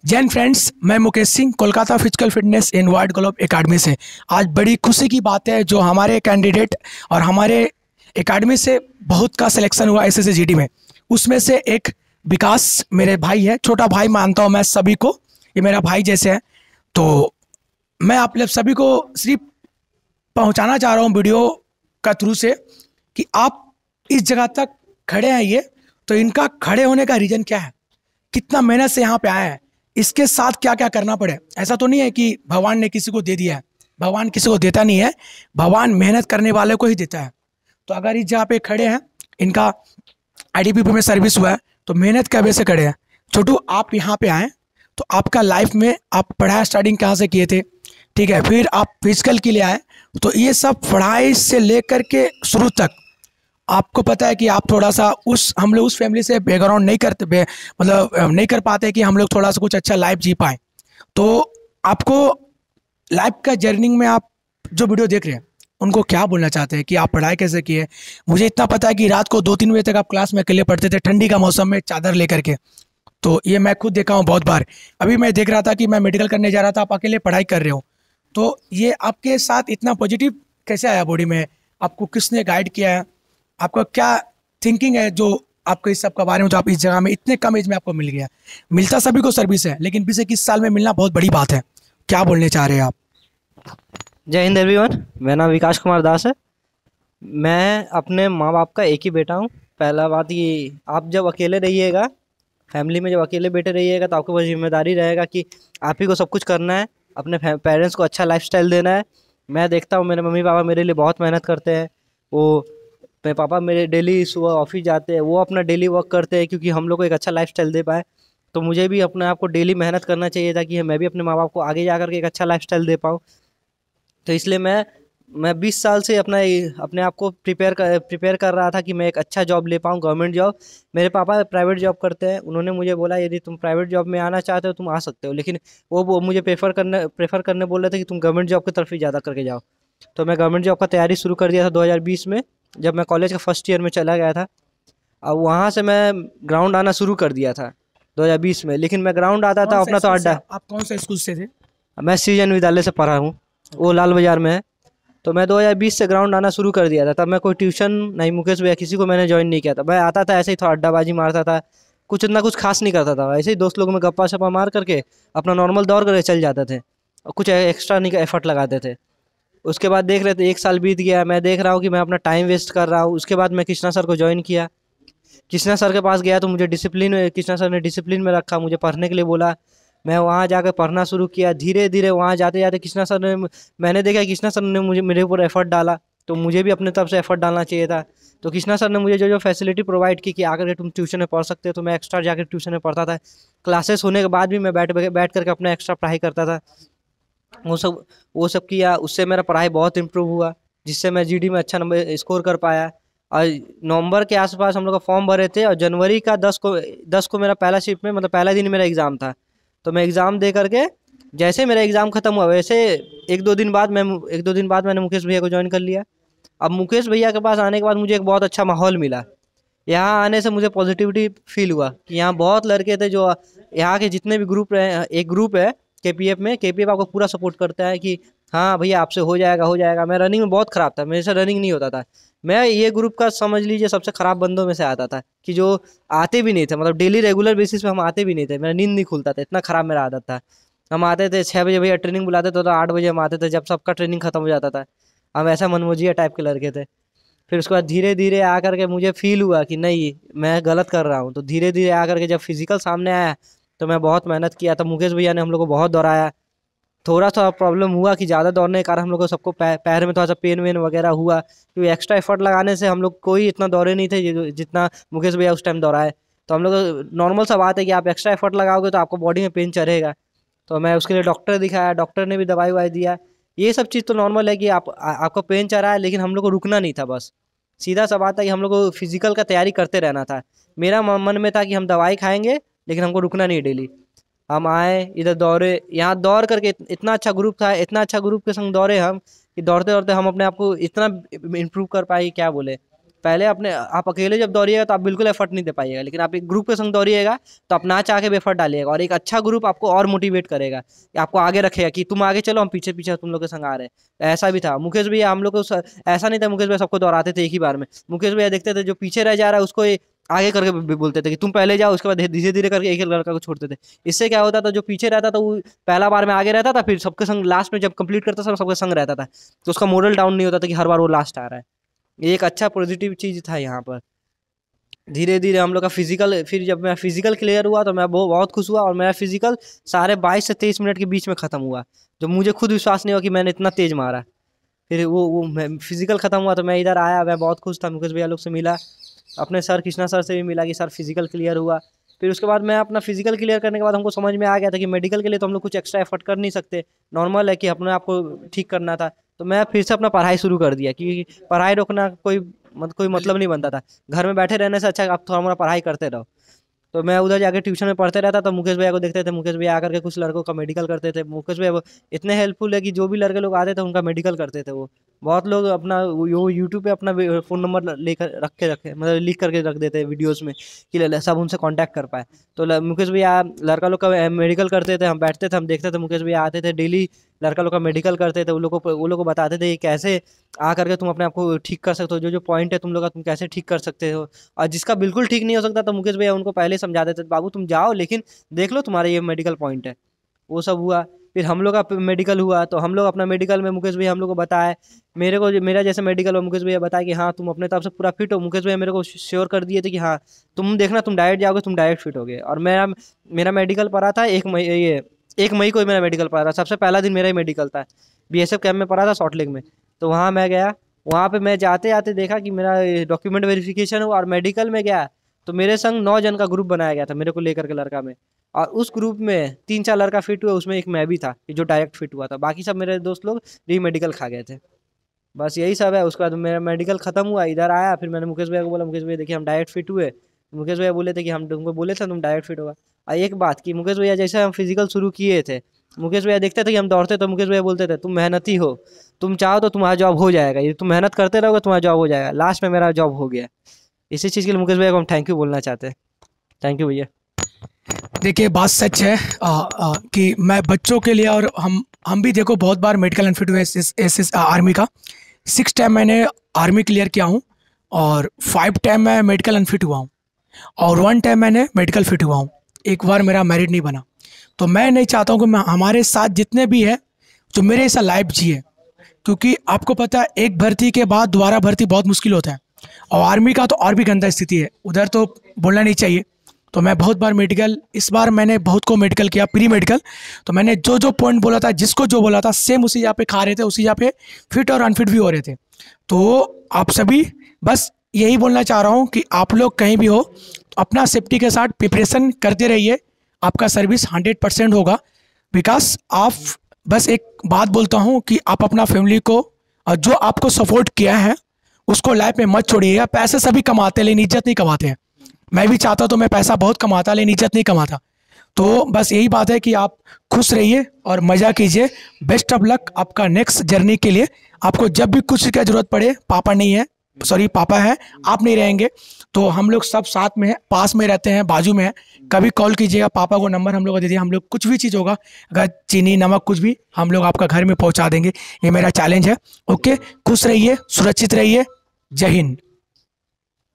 Jain friends, मैं Mukesh Singh Kolkata physical fitness in world globe academy से। आज बड़ी खुशी की बात है जो हमारे कैंडिडेट और हमारे एकेडमी से बहुत का सिलेक्शन हुआ एसएससी में। उसमें से एक विकास मेरे भाई है, छोटा भाई मानता हूँ मैं सभी को, ये मेरा भाई जैसे है। तो मैं आप लोग सभी को सिर्फ पहुंचाना चाह रहा हूं वीडियो का थ्रू से कि आप इस जगह तक खड़े हैं। ये तो इनका खड़े होने का रीज़न क्या है, कितना मेहनत से यहाँ पे आए हैं, इसके साथ क्या क्या करना पड़े। ऐसा तो नहीं है कि भगवान ने किसी को दे दिया है, भगवान किसी को देता नहीं है, भगवान मेहनत करने वाले को ही देता है। तो अगर इस जगह पे खड़े हैं, इनका आईटीबीपी में सर्विस हुआ है, तो मेहनत के वजह से खड़े हैं। छोटू, आप यहाँ पे आए तो आपका लाइफ में आप पढ़ाई स्टार्टिंग कहाँ से किए थे, ठीक है, फिर आप फिजिकल के लिए आए, तो ये सब पढ़ाई से लेकर के शुरू तक आपको पता है कि आप थोड़ा सा हम लोग उस फैमिली से बैकग्राउंड नहीं करते, मतलब नहीं कर पाते कि हम लोग थोड़ा सा कुछ अच्छा लाइफ जी पाएँ। तो आपको लाइफ का जर्निंग में आप जो वीडियो देख रहे हैं उनको क्या बोलना चाहते हैं कि आप पढ़ाई कैसे किए। मुझे इतना पता है कि रात को 2-3 बजे तक आप क्लास में अकेले पढ़ते थे, ठंडी का मौसम में चादर लेकर के। तो ये मैं खुद देखा हूँ बहुत बार। अभी मैं देख रहा था कि मैं मेडिकल करने जा रहा था, आप अकेले पढ़ाई कर रहे हो। तो ये आपके साथ इतना पॉजिटिव कैसे आया बॉडी में, आपको किसने गाइड किया है, आपका क्या थिंकिंग है जो आपको इस सब के बारे में, जो आप इस जगह में इतने कम एज में आपको मिल गया। मिलता सभी को सर्विस है, लेकिन पिछले 21 साल में मिलना बहुत बड़ी बात है। क्या बोलने चाह रहे हैं आप? जय हिंद एवरीवन, मेरा नाम विकास कुमार दास है। मैं अपने माँ बाप का एक ही बेटा हूँ। पहला बात ये, आप जब अकेले रहिएगा, फैमिली में जब अकेले बैठे रहिएगा, तो आपके पास जिम्मेदारी रहेगा कि आप ही को सब कुछ करना है, अपने पेरेंट्स को अच्छा लाइफस्टाइल देना है। मैं देखता हूँ मेरे मम्मी पापा मेरे लिए बहुत मेहनत करते हैं। मेरे पापा मेरे डेली सुबह ऑफिस जाते हैं, वो अपना डेली वर्क करते हैं क्योंकि हम लोग को एक अच्छा लाइफस्टाइल दे पाए। तो मुझे भी अपने आप को डेली मेहनत करना चाहिए ताकि मैं भी अपने माँ बाप को आगे जा कर के एक अच्छा लाइफस्टाइल दे पाऊँ। तो इसलिए मैं 20 साल से अपने आप को प्रिपेयर कर रहा था कि मैं एक अच्छा जॉब ले पाऊँ, गवर्नमेंट जॉब। मेरे पापा प्राइवेट जॉब करते हैं, उन्होंने मुझे बोला यदि तुम प्राइवेट जॉब में आना चाहते हो तुम आ सकते हो, लेकिन वो मुझे प्रेफर करने बोल रहे थे कि तुम गवर्नमेंट जॉब की तरफ ही ज़्यादा करके जाओ। तो मैं गवर्नमेंट जॉब का तैयारी शुरू कर दिया था 2020 में, जब मैं कॉलेज का फर्स्ट ईयर में चला गया था। अब वहाँ से मैं ग्राउंड आना शुरू कर दिया था 2020 में, लेकिन मैं ग्राउंड आता था कौन सा अपना तो स्कूल से अड्डा। आप कौन सा स्कूल से थे? मैं सृजन विद्यालय से पढ़ा हूँ, वो लाल बाज़ार में है। तो मैं 2020 से ग्राउंड आना शुरू कर दिया था। तब मैं कोई ट्यूशन नहीं, मुकेश भैया किसी को मैंने ज्वाइन नहीं किया था। मैं आता था ऐसे ही, थोड़ा अड्डाबाजी मारता था, कुछ इतना कुछ खास नहीं करता था, ऐसे ही दोस्त लोगों में गप्पा शप्पा मार करके अपना नॉर्मल दौड़ करके चल जाते थे और कुछ एक्स्ट्रा नहीं एफर्ट लगाते थे। उसके बाद देख रहे थे 1 साल बीत गया, मैं देख रहा हूँ कि मैं अपना टाइम वेस्ट कर रहा हूँ। उसके बाद मैं कृष्णा सर को ज्वाइन किया। कृष्णा सर के पास गया तो मुझे कृष्णा सर ने डिसिप्लिन में रखा, मुझे पढ़ने के लिए बोला। मैं वहाँ जाकर पढ़ना शुरू किया। धीरे धीरे वहाँ जाते जाते मैंने देखा कृष्णा सर ने मुझे मेरे ऊपर एफर्ट डाला, तो मुझे भी अपने तरफ से एफर्ट डालना चाहिए था। तो कृष्णा सर ने मुझे जो जो फैसिलिटी प्रोवाइड की कि आकर के तुम ट्यूशन में पढ़ सकते हो, तो मैं एक्स्ट्रा जाकर ट्यूशन में पढ़ता था। क्लासेस होने के बाद भी मैं बैठ करके अपना एक्स्ट्रा पढ़ाई करता था। वो सब किया, उससे मेरा पढ़ाई बहुत इम्प्रूव हुआ, जिससे मैं जीडी में अच्छा नंबर स्कोर कर पाया। और नवंबर के आसपास हम लोग का फॉर्म भरे थे और जनवरी का 10 को मेरा पहला शिफ्ट में, मतलब पहला दिन मेरा एग्ज़ाम था। तो मैं एग्ज़ाम दे करके, जैसे मेरा एग्ज़ाम ख़त्म हुआ वैसे 1-2 दिन बाद मैंने मुकेश भैया को ज्वाइन कर लिया। अब मुकेश भैया के पास आने के बाद मुझे एक बहुत अच्छा माहौल मिला। यहाँ आने से मुझे पॉजिटिविटी फील हुआ कि यहाँ बहुत लड़के थे जो, यहाँ के जितने भी ग्रुप रहे, एक ग्रुप है केपीएफ में, केपीएफ आपको पूरा सपोर्ट करता है कि हाँ भैया आपसे हो जाएगा हो जाएगा। मैं रनिंग में बहुत ख़राब था, मेरे से रनिंग नहीं होता था। मैं ये ग्रुप का समझ लीजिए सबसे ख़राब बंदों में से आता था, कि जो आते भी नहीं थे, मतलब डेली रेगुलर बेसिस पे हम आते भी नहीं थे, मेरा नींद नहीं खुलता था, इतना ख़राब मेरा आदत था। हम आते थे 6 बजे, भैया ट्रेनिंग बुलाते थे तो 8 बजे हम आते थे, जब सबका ट्रेनिंग ख़त्म हो जाता था। हम ऐसा मनमोजिया टाइप के लड़के थे। फिर उसके बाद धीरे धीरे आकर के मुझे फील हुआ कि नहीं मैं गलत कर रहा हूँ। तो धीरे धीरे आकर के जब फिजिकल सामने आया तो मैं बहुत मेहनत किया। तो मुकेश भैया ने हम लोग को बहुत दौड़ाया। थोड़ा सा प्रॉब्लम हुआ कि ज़्यादा दौड़ने के कारण हम लोग को सबको पैर में थोड़ा सा पेन वेन वगैरह हुआ, क्योंकि एक्स्ट्रा एफर्ट लगाने से हम लोग कोई इतना दौड़े नहीं थे जितना मुकेश भैया उस टाइम दौड़ाए। तो हम लोग, नॉर्मल सा बात है कि आप एक्स्ट्रा एफर्ट लगाओगे तो आपको बॉडी में पेन चढ़ेगा। तो मैं उसके लिए डॉक्टर दिखाया, डॉक्टर ने भी दवाई ववाई दिया। ये सब चीज़ तो नॉर्मल है कि आपको पेन चढ़ा है, लेकिन हम लोग को रुकना नहीं था। बस सीधा सा बात है कि हम लोग को फिजिकल का तैयारी करते रहना था। मेरा मन में था कि हम दवाई खाएंगे लेकिन हमको रुकना नहीं डेली। हम आए इधर दौड़े, यहाँ दौड़ करके इतना अच्छा ग्रुप था, इतना अच्छा ग्रुप के संग दौड़े हम कि दौड़ते दौड़ते हम अपने आप को इतना इम्प्रूव कर पाए कि क्या बोले। पहले अपने आप अकेले जब दौड़िएगा तो आप बिल्कुल एफर्ट नहीं दे पाइएगा, लेकिन आप एक ग्रुप के संग दौड़िएगा तो आप ना चाह के भी एफर्ट डालिएगा, और एक अच्छा ग्रुप आपको और मोटिवेट करेगा, आपको आगे रखेगा कि तुम आगे चलो, हम पीछे पीछे तुम लोग के संग आ रहे हैं। ऐसा भी था मुकेश भैया, हम लोग को ऐसा नहीं था मुकेश भैया सबको दौड़ाते थे एक ही बार में। मुकेश भैया देखते थे जो पीछे रह जा रहा है उसको आगे करके बोलते थे कि तुम पहले जाओ, उसके बाद धीरे धीरे करके एक एक लड़का को छोड़ते थे। इससे क्या होता था, जो पीछे रहता था वो पहला बार में आगे रहता था, फिर सबके संग लास्ट में जब कंप्लीट करता था सबके संग रहता था, तो उसका मोरल डाउन नहीं होता था कि हर बार वो लास्ट आ रहा है। ये एक अच्छा पॉजिटिव चीज़ था यहाँ पर। धीरे धीरे हम लोग का फिजिकल, फिर जब मेरा फिजिकल क्लियर हुआ तो मैं बहुत खुश हुआ, और मेरा फिजिकल साढ़े 22 से 23 मिनट के बीच में ख़त्म हुआ, जो मुझे खुद विश्वास नहीं हुआ कि मैंने इतना तेज़ मारा। फिर वो फिजिकल ख़त्म हुआ तो मैं इधर आया, मैं बहुत खुश था, मुकेश भैया लोग से मिला, अपने सर कृष्णा सर से भी मिला कि सर फिजिकल क्लियर हुआ। फिर उसके बाद मैं अपना फिजिकल क्लियर करने के बाद हमको समझ में आ गया था कि मेडिकल के लिए तो हम लोग कुछ एक्स्ट्रा एफर्ट कर नहीं सकते, नॉर्मल है कि अपने आप को ठीक करना था। तो मैं फिर से अपना पढ़ाई शुरू कर दिया, क्योंकि पढ़ाई रोकना कोई मतलब नहीं बनता था। घर में बैठे रहने से अच्छा आप थोड़ा मोड़ा पढ़ाई करते रहो। तो मैं उधर जाके ट्यूशन में पढ़ते रहता, तो मुकेश भैया को देखते थे, मुकेश भैया आकर के कुछ लड़कों का मेडिकल करते थे। मुकेश भैया इतने हेल्पफुल है कि जो भी लड़के लोग आते थे उनका मेडिकल करते थे। वो बहुत लोग अपना वो यूट्यूब पे अपना फ़ोन नंबर लेकर रखे मतलब लिख करके रख देते हैं वीडियोस में कि सब उनसे कांटेक्ट कर पाए। तो मुकेश भैया लड़का लोग का मेडिकल करते थे, हम बैठते थे, हम देखते थे, मुकेश भैया आते थे डेली, लड़का लोग का मेडिकल करते थे। वो लोग को बताते थे कि कैसे आ करके तुम अपने आप को ठीक कर सकते हो, जो पॉइंट है तुम लोग का तुम कैसे ठीक कर सकते हो। और जिसका बिल्कुल ठीक नहीं हो सकता तो मुकेश भैया उनको पहले समझा देते थे, बाबू तुम जाओ लेकिन देख लो तुम्हारा ये मेडिकल पॉइंट है। वो सब हुआ। फिर हम लोग का मेडिकल हुआ तो हम लोग अपना मेडिकल में मुकेश भैया हम लोग को बताए, मेरा जैसे मेडिकल हो मुकेश भैया बताया कि हाँ तुम अपने तरफ से पूरा फिट हो। मुकेश भैया मेरे को श्योर कर दिए थे कि हाँ तुम देखना, तुम डाइट जाओगे तुम डाइट फिट होगे। और मेरा मेडिकल पड़ा था 1 मई को मेरा मेडिकल पड़ा था। सबसे पहला दिन मेरा ही मेडिकल था, BSF कैंप में पड़ा था सॉल्ट लेक में। तो वहाँ मैं गया, वहाँ पे मैं जाते जाते देखा कि मेरा डॉक्यूमेंट वेरिफिकेशन हुआ, और मेडिकल में गया तो मेरे संग 9 जन का ग्रुप बनाया गया था मेरे को लेकर के लड़का में। और उस ग्रुप में 3-4 लड़का फिट हुआ, उसमें एक मैं भी था जो डायरेक्ट फिट हुआ था, बाकी सब मेरे दोस्त लोग री मेडिकल खा गए थे। बस यही सब है। उसके बाद मेरा मेडिकल खत्म हुआ, इधर आया, फिर मैंने मुकेश भैया को बोला, मुकेश भैया देखिए हम डायरेक्ट फिट हुए। मुकेश भैया बोले थे कि हम तुमको बोले थे तुम डायरेक्ट फिट होगा। और एक बात कि मुकेश भैया जैसे हम फिजिकल शुरू किए थे, मुकेश भैया देखते थे कि हम दौड़ते तो मुकेश भैया बोलते थे तुम मेहनती हो, तुम चाहो तो तुम्हारा जॉब हो जाएगा, ये तुम मेहनत करते रहोगे तुम्हारा जॉब हो जाएगा। लास्ट में मेरा जॉब हो गया। इसी चीज़ के लिए मुकेश भैया को हम थैंक यू बोलना चाहते हैं। थैंक यू भैया। देखिए बात सच है कि मैं बच्चों के लिए, और हम भी देखो बहुत बार मेडिकल अनफिट हुए एस आर्मी का। 6 टाइम मैंने आर्मी क्लियर किया हूँ, और 5 टाइम मैं मेडिकल अनफिट हुआ हूँ, और 1 टाइम मैंने मेडिकल फिट हुआ हूँ। एक बार मेरा मेरिट नहीं बना। तो मैं नहीं चाहता हूँ कि हमारे साथ जितने भी हैं जो मेरे ऐसा लाइफ जिए, क्योंकि आपको पता है एक भर्ती के बाद दोबारा भर्ती बहुत मुश्किल होता है, और आर्मी का तो और भी गंदा स्थिति है, उधर तो बोलना नहीं चाहिए। तो मैं बहुत बार मेडिकल, इस बार मैंने बहुत को मेडिकल किया, प्री मेडिकल। तो मैंने जो पॉइंट बोला था, जिसको जो बोला था, सेम उसी जगह पे खा रहे थे, उसी जगह पे फिट और अनफिट भी हो रहे थे। तो आप सभी बस यही बोलना चाह रहा हूँ कि आप लोग कहीं भी हो तो अपना सेफ्टी के साथ प्रिपरेशन करते रहिए, आपका सर्विस 100% होगा। बिकॉज आप, बस एक बात बोलता हूँ कि आप अपना फैमिली को, और जो आपको सपोर्ट किया है उसको लाइफ में मत छोड़िएगा। पैसे सभी कमाते हैं लेकिन इज्जत नहीं कमाते हैं। मैं भी चाहता तो मैं पैसा बहुत कमाता लेकिन इज्जत नहीं कमाता। तो बस यही बात है कि आप खुश रहिए और मज़ा कीजिए। बेस्ट ऑफ लक आपका नेक्स्ट जर्नी के लिए। आपको जब भी कुछ की ज़रूरत पड़े, पापा नहीं है, सॉरी पापा है, आप नहीं रहेंगे तो हम लोग सब साथ में हैं, पास में रहते हैं, बाजू में हैं, कभी कॉल कीजिएगा। पापा को नंबर हम लोग को दे दिए, हम लोग कुछ भी चीज़ होगा, अगर चीनी नमक कुछ भी, हम लोग आपका घर में पहुंचा देंगे। ये मेरा चैलेंज है। ओके, खुश रहिए, सुरक्षित रहिए। जय हिंद।